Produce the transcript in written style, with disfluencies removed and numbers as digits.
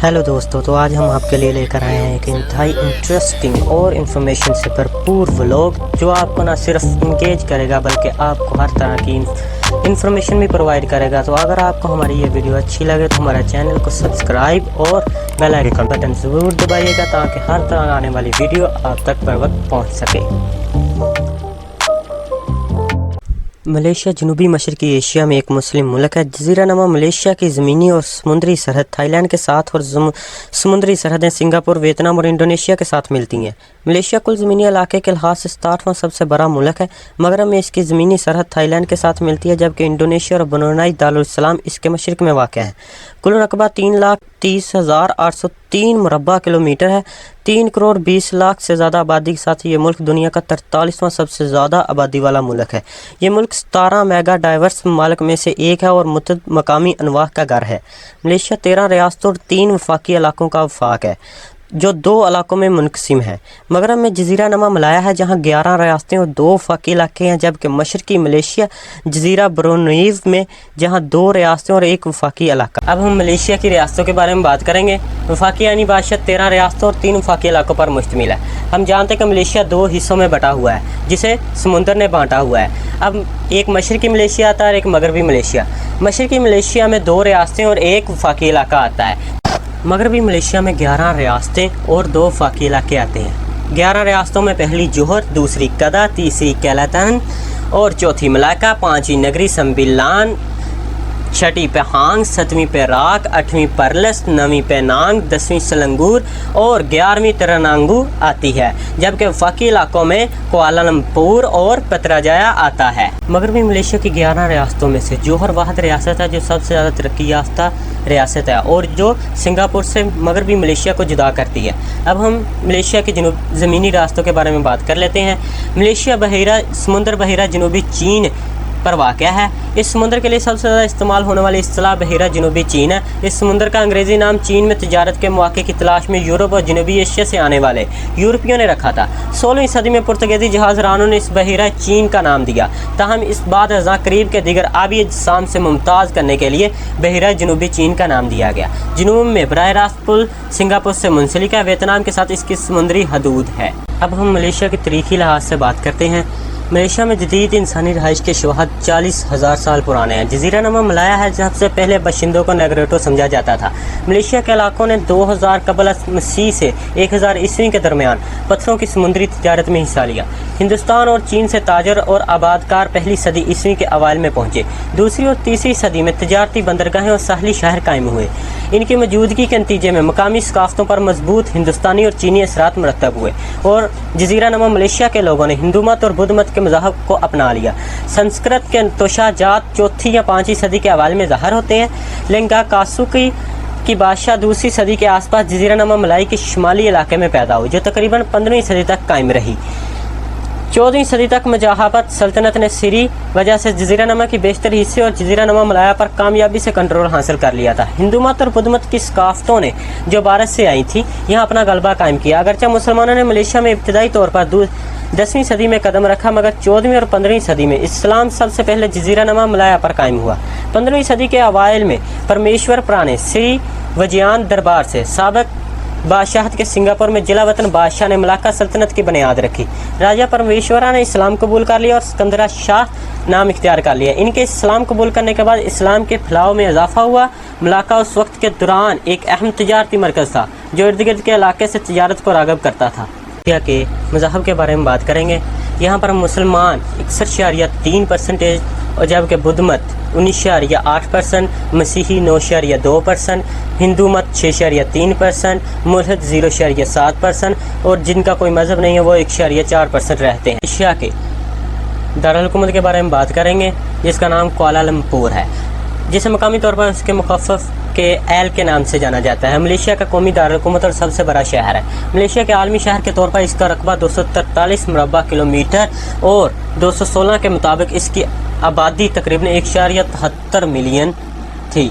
Hello दोस्तों, तो आज हम आपके लिए लेकर आए हैं एक इंतहाई इंटरेस्टिंग और इन्फॉर्मेशन से भरपूर व्लॉग जो आपको ना सिर्फ इंगेज करेगा बल्कि आपको हर तरह की इन्फॉर्मेशन भी प्रोवाइड करेगा। तो अगर आपको हमारी ये वीडियो अच्छी लगे तो हमारे चैनल को सब्सक्राइब और बेल आइकन बटन ज़रूर दबाइएगा ताकि हर तरह आने वाली वीडियो आप तक बर वक्त पहुँच सके। मलेशिया जनूबी मशरकी एशिया में एक मुस्लिम मुल्क है। जज़ीरा नुमा मलेशिया की ज़मीनी और समुद्री सरहद थाईलैंड के साथ और समुद्री सरहदें सिंगापुर, वियतनाम और इंडोनेशिया के साथ मिलती हैं। मलेशिया कुल ज़मीनी इलाके के लिहाज से 67वां सबसे बड़ा मुल्क है। मगरब में इसकी ज़मीनी सरहद थाईलैंड के साथ मिलती है, जबकि इंडोनेशिया और ब्रुनेई दारुल-इस्लाम इसके मशरक़ में वाक़ है। कुल रकबा 3,30,803 मुरबा किलोमीटर है। 3,20,00,000 से ज़्यादा आबादी के साथ ये मुल्क दुनिया का 43वां सबसे ज़्यादा आबादी वाला मुल्क है। ये मुल्क 17 मेगा डाइवर्स ममालिक में से एक है और मुतअद्दिद मकामी अनवाह का घर है। मलेशिया 13 रियासतों और 3 वफाकी इलाकों का वफाक है जो 2 इलाकों में मुनक़सिम है। मगरब में जज़ीरा नुमा मलाया है जहाँ 11 रियासतें और 2 वफाकी इलाके हैं, जबकि मशरकी मलेशिया जज़ीरा ब्रुनेई में जहाँ 2 रियासतें और 1 वफाकी इलाका। अब हम मलेशिया की रियासतों के बारे में बात करेंगे। वफाकी यानी बादशाह 13 रियासतों और 3 वफाकी इलाकों पर मुश्तमिल है। हम जानते हैं कि मलेशिया 2 हिस्सों में बटा हुआ है जिसे समुंदर ने बांटा हुआ है। अब एक मशरकी मलेशिया आता है और एक मगरबी मलेशिया। मशरकी मलेशिया में 2 रियासतें और 1 वफाकी इलाका आता है। मगरबी मलेशिया में 11 रियासतें और 2 वफाकी इलाके आते हैं। 11 रियासतों में पहली जोहर, दूसरी कदा, तीसरी केलातन और चौथी मलाका, 5वीं नगरी संबिलान, 6वीं पेहांग, 7वीं पेराक, 8वीं परलस, 9वीं पेनांग, 10वीं सलंगूर और 11वीं तरनांगू आती है, जबकि वफाकी इलाकों में कुआलालंपुर और पतराजाया आता है। मगरबी मलेशिया की 11 रियासतों में से जोहर वाहिद रियासत है जो सबसे ज़्यादा तरक्की याफ्ता रियासत है और जो सिंगापुर से मगरबी मलेशिया को जुदा करती है। अब हम मलेशिया के ज़मीनी रास्तों के बारे में बात कर लेते हैं। मलेशिया समुंदर बहिरा जनूबी चीन पर वाक़या है। इस समुंदर के लिए सबसे ज़्यादा इस्तेमाल होने वाली इस्तिलाह बहिरा जनूबी चीन है। इस समुंदर का अंग्रेज़ी नाम चीन में तिजारत के मौके की तलाश में यूरोप और जनूबी एशिया से आने वाले यूरोपियों ने रखा था। 16वीं सदी में पुर्तगाली जहाज़ रानों ने इस बहिरा चीन का नाम दिया। ताहम इस बाद अज़ां करीब के दीगर आबी अजसाम से मुमताज़ करने के लिए बहिरा जनूबी चीन का नाम दिया गया। जनूब में बराह रास्त पुल सिंगापुर से मुंसलिक है। वियतनाम के साथ इसकी समुद्री हदूद है। अब हम मलेशिया के तारीख़ी लिहाज से बात करते हैं। मलेशिया में जदीद इंसानी रहाइश के शवाहद 40,000 साल पुराने हैं। जज़ीरा नुमा मलाया है सबसे पहले बशिंदों को नेग्रेटो समझा जाता था। मलेशिया के इलाकों ने 2000 कबल मसीह से 1000 ईस्वी के दरमियान पत्थरों की समुद्री तिजारत में हिस्सा लिया। हिंदुस्तान और चीन से ताजर और आबादकार पहली सदी ईस्वी के अवाइल में पहुँचे। दूसरी और तीसरी सदी में तजारती बंदरगाहें और साहली शहर कायम हुए। इनकी मौजूदगी के नतीजे में मकामी सकाफ़तों पर मजबूत हिंदुस्तानी और चीनी असरात मरतब हुए और जज़ीरा नुमा मलेशिया के लोगों ने हिंदू मत और बुद्ध मत के मज़हब को अपना लिया। संस्कृत के तोशाजात 4वीं या 5वीं सदी के अवाइल में ज़ाहिर होते हैं। लेंगा कासुकी की बादशाह 2री सदी के आसपास जज़ीरा नुमा मलाई के शुमाली इलाके में पैदा हुई जो तकरीबन 15वीं सदी तक कायम रही। 14वीं सदी तक मजाहबत सल्तनत ने सीरी वजह से जज़ीरा नुमा की बेशतर हिस्से और जज़ीरा नुमा मलाया पर कामयाबी से कंट्रोल हासिल कर लिया था। हिंदू मत और बुद्ध मत की सकाफ़तों ने जो भारत से आई थी यहाँ अपना गलबा कायम किया। अगरचे मुसलमानों ने मलेशिया में इब्तदाई तौर पर 10वीं सदी में कदम रखा, मगर 14वीं और 15वीं सदी में इस्लाम सबसे पहले जज़ीरा नुमा मलाया पर कायम हुआ। 15वीं सदी के अवाइल में परमेश्वर प्राणे श्री वजियान दरबार से साबिक बादशाहत के सिंगापुर में जिला वतन बादशाह ने मलाका सल्तनत की बुनियाद रखी। राजा परमेश्वरा ने इस्लाम कबूल कर लिया और सिकंदरा शाह नाम इख्तियार कर लिया। इनके इस्लाम कबूल करने के बाद इस्लाम के फैलाव में इजाफा हुआ। मलाका उस वक्त के दौरान एक अहम तजारती मरकज़ था जो इर्द गिर्द के इलाके से तजारत को राग़िब करता था। के मज़हब के बारे में बात करेंगे। यहाँ पर मुसलमान 61.3% और जबकि बुद्ध मत 19.8%, मसीही 9.2%, हिंदू मत 6.3%, मुल्हद 0.7% और जिनका कोई मज़हब नहीं है वो 1.4% रहते हैं। एशिया के दारुल-हुकूमत के बारे में बात करेंगे जिसका नाम कुआलालंपुर है, जिसे मकामी तौर पर उसके मुखफ़फ़ के एल के नाम से जाना जाता है। मलेशिया का कौमी दारुल-हुकूमत और सबसे बड़ा शहर है। मलेशिया के आलमी शहर के तौर पर इसका रकबा 243 मुरबा किलोमीटर और 216 के मुताबिक इसकी आबादी तकरीबन 1.73 मिलियन थी।